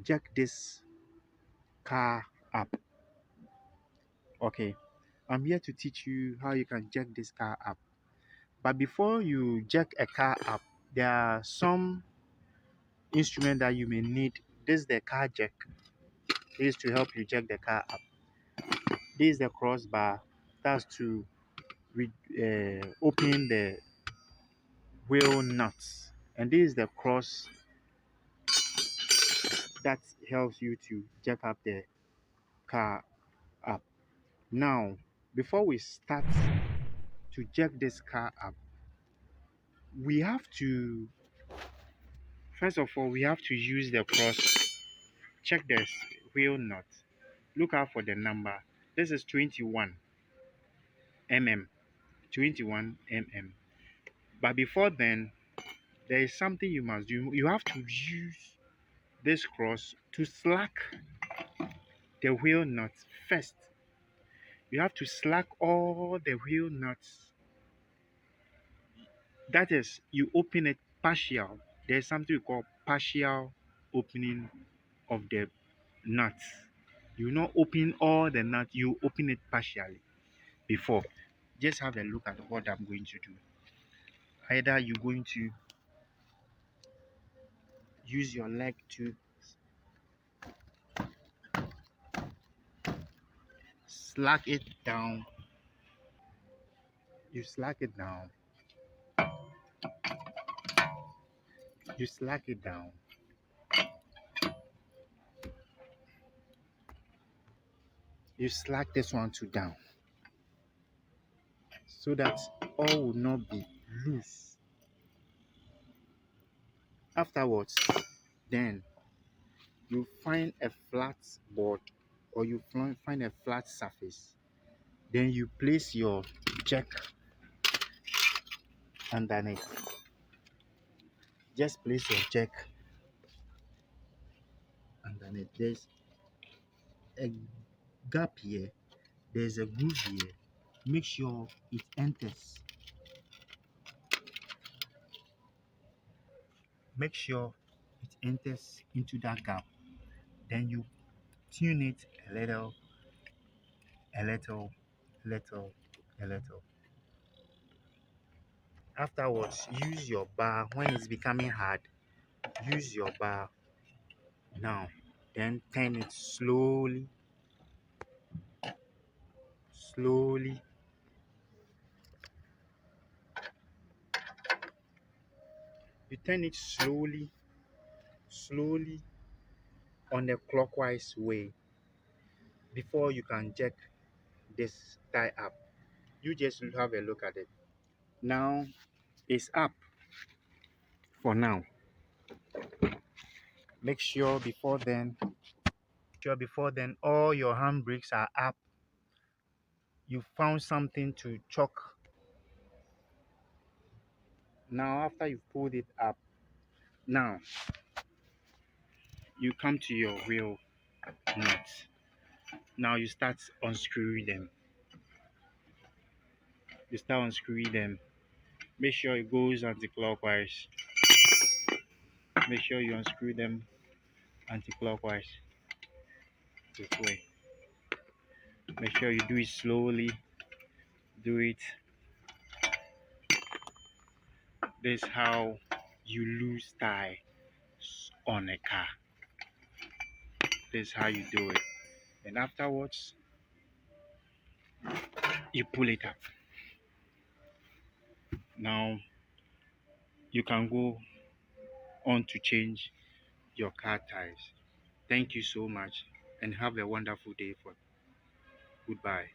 jack this car up. Okay, I'm here to teach you how you can jack this car up. But before you jack a car up, there are some instruments that you may need. This is the car jack. This is to help you jack the car up. This is the crossbar. That's to open the wheel nuts. And this is the cross that helps you to jack up the car up. Now, before we start to jack this car up, we have to, first of all, we have to use the cross. Check the wheel nut. Look out for the number. This is 21 mm. 21 mm. But before then, there is something you must do. You have to use this cross to slack the wheel nuts first. You have to slack all the wheel nuts. That is, you open it partial. There's something we call partial opening of the nuts. You not open all the nuts, you open it partially before. Just have a look at what I'm going to do. Either you're going to use your leg to slack it down. You slack it down. You slack it down. You slack this one too down so that all will not be loose. Afterwards, then you find a flat board or you find a flat surface. Then you place your jack underneath. Just place your jack underneath. There's a gap here. There's a groove here. Make sure it enters. Make sure it enters into that gap. Then you tune it a little, a little, little, a little. Afterwards, use your bar when it's becoming hard. Use your bar now. Then turn it slowly, slowly. You turn it slowly, slowly on a clockwise way before you can jack this tie up. You just have a look at it. Now it's up for now. Make sure before then all your handbrakes are up. You found something to choke. Now after you've pulled it up, now you come to your wheel nuts. Now you start unscrewing them. You start unscrewing them. Make sure it goes anti-clockwise. Make sure you unscrew them anti-clockwise this way. Make sure you do it slowly. Do it. This is how you lose tires on a car. This is how you do it. And afterwards, you pull it up. Now you can go on to change your car tires. Thank you so much and have a wonderful day. Goodbye.